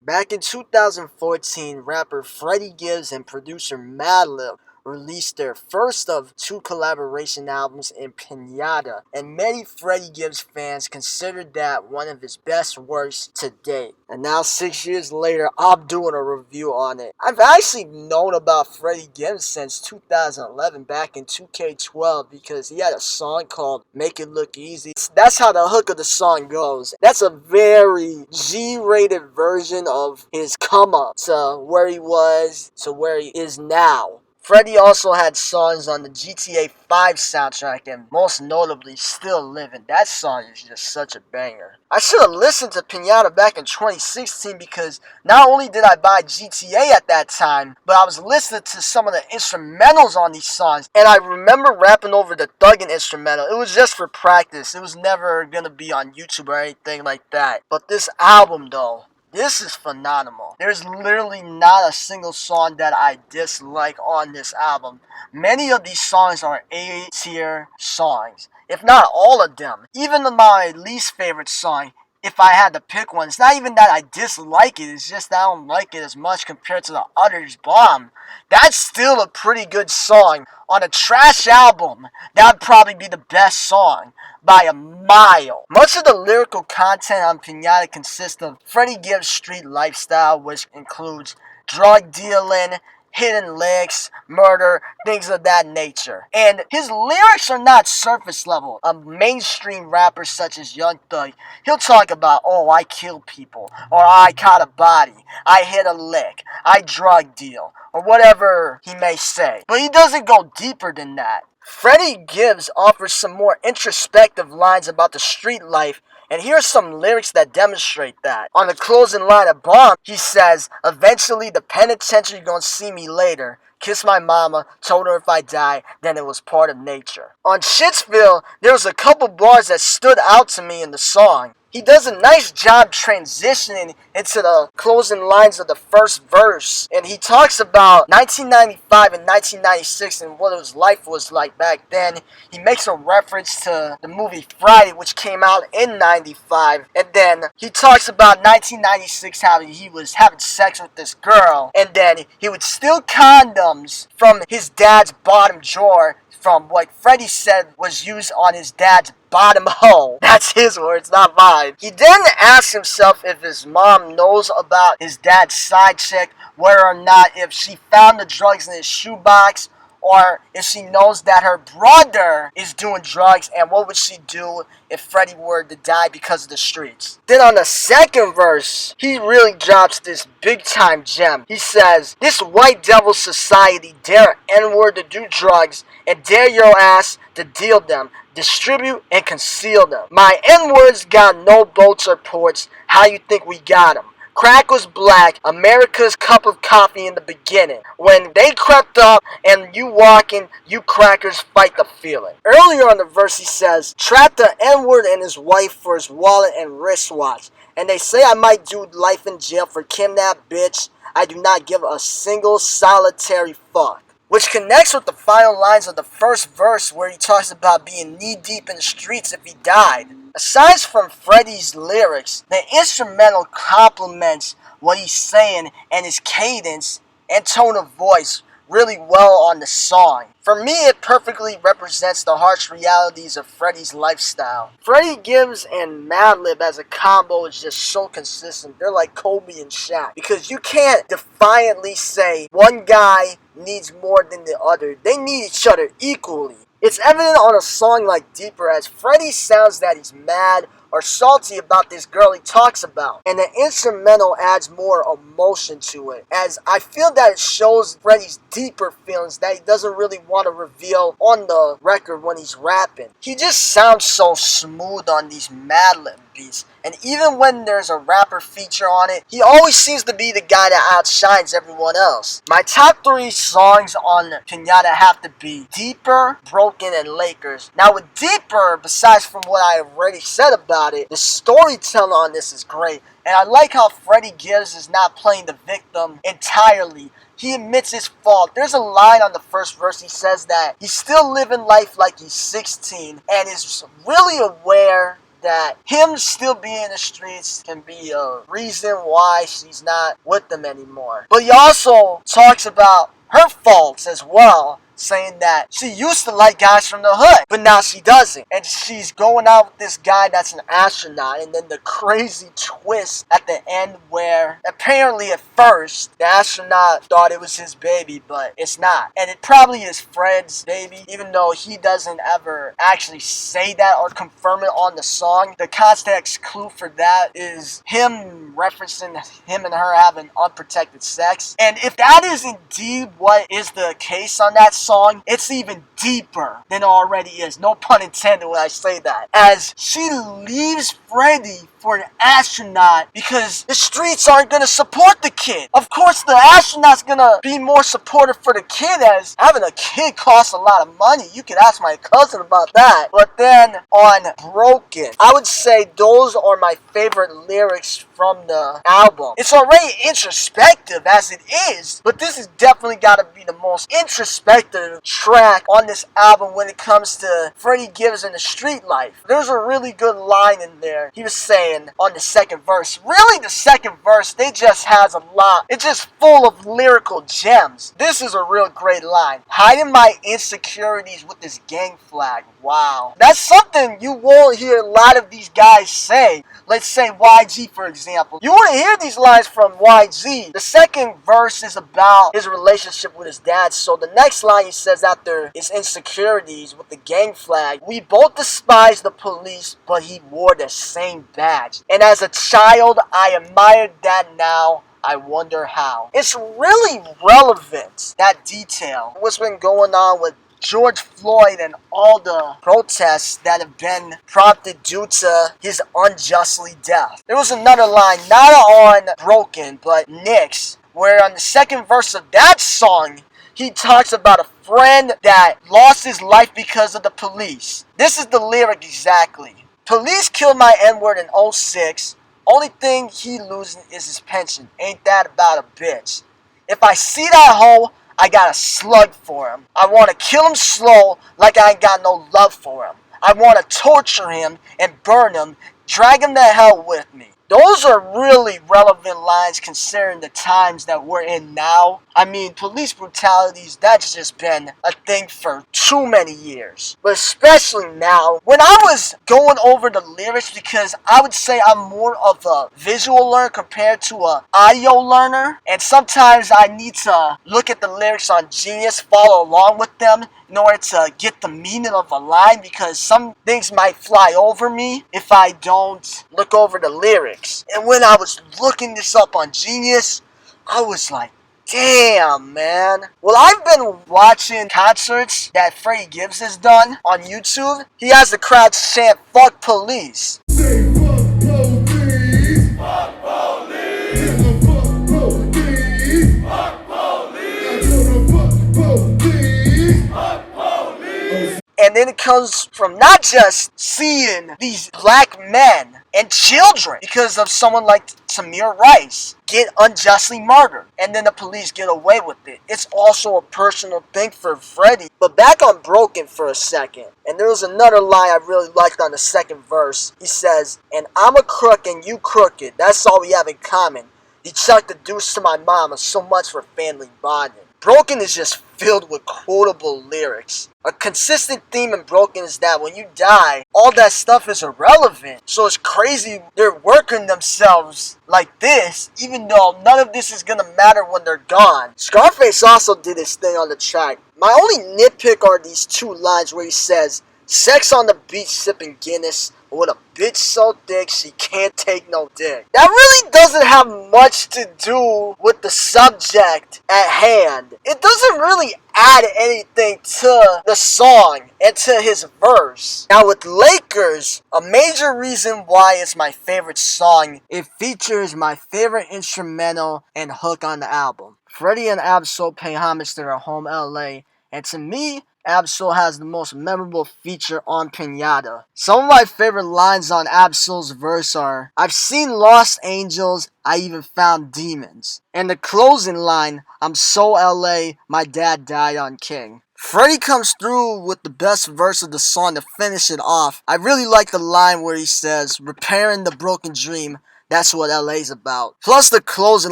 Back in 2014, rapper Freddie Gibbs and producer Madlib released their first of two collaboration albums in Piñata, and many Freddie Gibbs fans considered that one of his best works to date. And now 6 years later, I'm doing a review on it. I've actually known about Freddie Gibbs since 2011, back in 2K12, because he had a song called Make It Look Easy. That's how the hook of the song goes. That's a very G-rated version of his come up to where he was to where he is now. Freddie also had songs on the GTA 5 soundtrack, and most notably, Still Living. That song is just such a banger. I should have listened to Piñata back in 2016 because not only did I buy GTA at that time, but I was listening to some of the instrumentals on these songs, and I remember rapping over the Thuggin instrumental. It was just for practice. It was never gonna be on YouTube or anything like that. But this album, though, this is phenomenal. There's literally not a single song that I dislike on this album. Many of these songs are A-tier songs, if not all of them. Even my least favorite song, if I had to pick one, it's not even that I dislike it, it's just that I don't like it as much compared to the others. Bomb. That's still a pretty good song. On a trash album, that would probably be the best song by a mile. Much of the lyrical content on Piñata consists of Freddie Gibbs' street lifestyle, which includes drug dealing, hidden licks, murder, things of that nature. And his lyrics are not surface level. A mainstream rapper such as Young Thug, he'll talk about, oh, I kill people, or I caught a body, I hit a lick, I drug deal, or whatever he may say. But he doesn't go deeper than that. Freddie Gibbs offers some more introspective lines about the street life, and here are some lyrics that demonstrate that. On the closing line of Bomb, he says, eventually the penitentiary gonna see me later. Kissed my mama, told her if I die, then it was part of nature. On Shitsville, there was a couple bars that stood out to me in the song. He does a nice job transitioning into the closing lines of the first verse. And he talks about 1995 and 1996 and what his life was like back then. He makes a reference to the movie Friday, which came out in 95. And then he talks about 1996, how he was having sex with this girl. And then he would steal condoms from his dad's bottom drawer, from what Freddie said was used on his dad's bottom hole. That's his words, not mine. He then asks himself if his mom knows about his dad's side chick, whether or not if she found the drugs in his shoebox, or if she knows that her brother is doing drugs, and what would she do if Freddie were to die because of the streets. Then on the second verse, he really drops this big time gem. He says, this white devil society dare N-word to do drugs and dare your ass to deal them, distribute and conceal them. My N-words got no boats or ports, how you think we got them? Crack was black, America's cup of coffee in the beginning. When they crept up and you walking, you crackers fight the feeling. Earlier on the verse he says, trapped the N-word and his wife for his wallet and wristwatch. And they say I might do life in jail for kidnap, bitch. I do not give a single solitary fuck. Which connects with the final lines of the first verse where he talks about being knee-deep in the streets if he died. Aside from Freddie's lyrics, the instrumental complements what he's saying and his cadence and tone of voice really well on the song. For me, it perfectly represents the harsh realities of Freddie's lifestyle. Freddie Gibbs and Madlib as a combo is just so consistent. They're like Kobe and Shaq. Because you can't defiantly say one guy needs more than the other. They need each other equally. It's evident on a song like Deeper as Freddie sounds that he's mad or salty about this girl he talks about. And the instrumental adds more emotion to it, as I feel that it shows Freddie's deeper feelings that he doesn't really want to reveal on the record when he's rapping. He just sounds so smooth on these Madlib beats. And even when there's a rapper feature on it, he always seems to be the guy that outshines everyone else. My top 3 songs on Piñata have to be Deeper, Broken, and Lakers. Now with Deeper, besides from what I already said about it, the storytelling on this is great. And I like how Freddie Gibbs is not playing the victim entirely. He admits his fault. There's a line on the first verse. He says that he's still living life like he's 16 and is really aware that him still being in the streets can be a reason why she's not with them anymore. But he also talks about her faults as well, saying that she used to like guys from the hood, but now she doesn't. And she's going out with this guy that's an astronaut, and then the crazy twist at the end where apparently at first the astronaut thought it was his baby, but it's not. And it probably is Fred's baby, even though he doesn't ever actually say that or confirm it on the song. The context clue for that is him referencing him and her having unprotected sex. And if that is indeed what is the case on that song, it's even deeper than it already is. No pun intended when I say that. As she leaves Freddie for an astronaut because the streets aren't going to support the kid. Of course, the astronaut's going to be more supportive for the kid, as having a kid costs a lot of money. You can ask my cousin about that. But then on Broken, I would say those are my favorite lyrics from the album. It's already introspective as it is, but this has definitely got to be the most introspective track on this album when it comes to Freddie Gibbs and the street life. There's a really good line in there. He was saying on the second verse, really the second verse, they just has a lot. It's just full of lyrical gems. This is a real great line. Hiding my insecurities with this gang flag. Wow. That's something you won't hear a lot of these guys say. Let's say YG, for example. You won't hear these lines from YG. The second verse is about his relationship with his dad. So the next line he says after his insecurities with the gang flag, we both despise the police, but he wore the same badge. And as a child, I admired that now. I wonder how. It's really relevant, that detail. What's been going on with George Floyd and all the protests that have been prompted due to his unjustly death. There was another line, not on Broken, but Knicks, where on the second verse of that song, he talks about a friend that lost his life because of the police. This is the lyric exactly. Police killed my N-word in '06. Only thing he losing is his pension. Ain't that about a bitch? If I see that hoe, I got a slug for him. I want to kill him slow like I ain't got no love for him. I want to torture him and burn him, drag him to hell with me. Those are really relevant lines considering the times that we're in now. I mean, police brutalities, that's just been a thing for too many years. But especially now, when I was going over the lyrics, because I would say I'm more of a visual learner compared to a audio learner. And sometimes I need to look at the lyrics on Genius, follow along with them in order to get the meaning of a line, because some things might fly over me if I don't look over the lyrics. And when I was looking this up on Genius, I was like, damn, man. Well, I've been watching concerts that Freddie Gibbs has done on YouTube. He has the crowd chant, fuck police. Say fuck police. Fuck police. Fuck police. Fuck police. I told him fuck police. Fuck police. And then it comes from not just seeing these black men and children because of someone like Tamir Rice get unjustly murdered, and then the police get away with it. It's also a personal thing for Freddie. But back on Broken for a second, and there was another line I really liked on the second verse. He says, and I'm a crook and you crooked. That's all we have in common. He chucked the deuce to my mama, so much for family bonding. Broken is just filled with quotable lyrics. A consistent theme in Broken is that when you die, all that stuff is irrelevant. So it's crazy they're working themselves like this, even though none of this is gonna matter when they're gone. Scarface also did his thing on the track. My only nitpick are these two lines where he says, sex on the beach sipping Guinness with a bitch so thick she can't take no dick. That really doesn't have much to do with the subject at hand. It doesn't really add anything to the song and to his verse. Now with Lakers, a major reason why it's my favorite song, it features my favorite instrumental and hook on the album. Freddie and Ab-Soul pay homage to their home LA, and to me, Ab-Soul has the most memorable feature on Piñata. Some of my favorite lines on Ab-Soul's verse are, I've seen lost angels, I even found demons. And the closing line, I'm so LA, my dad died on King. Freddie comes through with the best verse of the song to finish it off. I really like the line where he says, repairing the broken dream, that's what LA's about. Plus the closing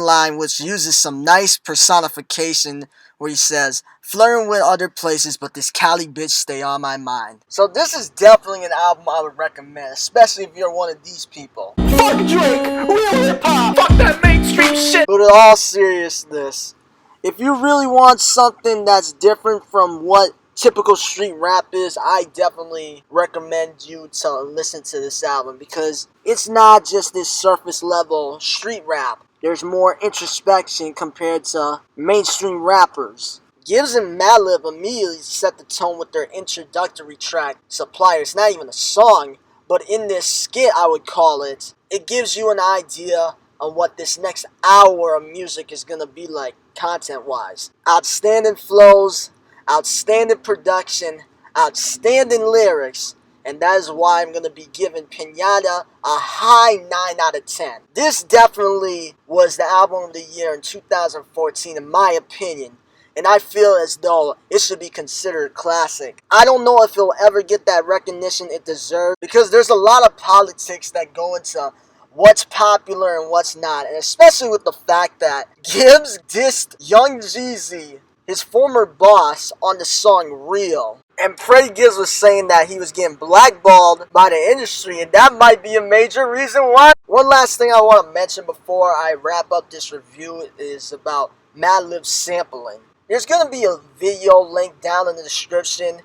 line, which uses some nice personification where he says, flirting with other places, but this Cali bitch stay on my mind. So this is definitely an album I would recommend, especially if you're one of these people. Fuck Drake, real hip hop, fuck that mainstream shit. But in all seriousness, if you really want something that's different from what typical street rap is, I definitely recommend you to listen to this album because it's not just this surface level street rap. There's more introspection compared to mainstream rappers. Gibbs and Madlib immediately set the tone with their introductory track, Supplier. It's not even a song, but in this skit, I would call it, it gives you an idea on what this next hour of music is going to be like content-wise. Outstanding flows, outstanding production, outstanding lyrics, and that is why I'm going to be giving Piñata a high 9 out of 10. This definitely was the album of the year in 2014 in my opinion, and I feel as though it should be considered a classic. I don't know if it'll ever get that recognition it deserves because there's a lot of politics that go into what's popular and what's not, and especially with the fact that Gibbs dissed Young Jeezy, his former boss, on the song Real. And Freddie Gibbs was saying that he was getting blackballed by the industry, and that might be a major reason why. One last thing I want to mention before I wrap up this review is about Madlib's sampling. There's going to be a video link down in the description,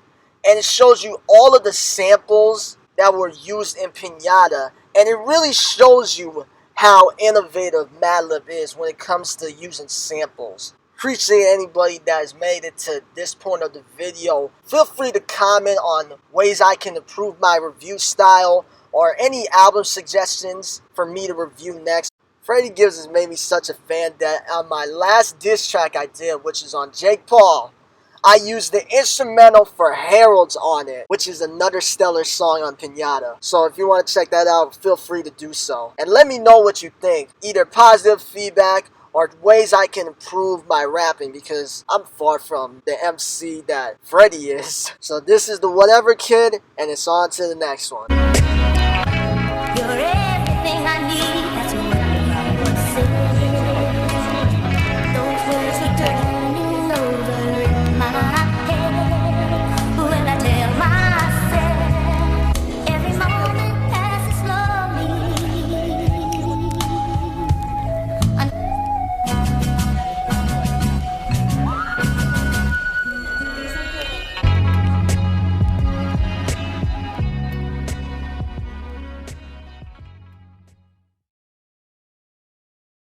and it shows you all of the samples that were used in Piñata. And it really shows you how innovative Madlib is when it comes to using samples. Appreciate anybody that has made it to this point of the video. Feel free to comment on ways I can improve my review style or any album suggestions for me to review next. Freddie Gibbs has made me such a fan that on my last diss track I did, which is on Jake Paul, I used the instrumental for Harold's on it, which is another stellar song on Piñata. So if you want to check that out, feel free to do so. And let me know what you think, either positive feedback or ways I can improve my rapping because I'm far from the MC that Freddie is. So this is the Whatever Kid, and it's on to the next one.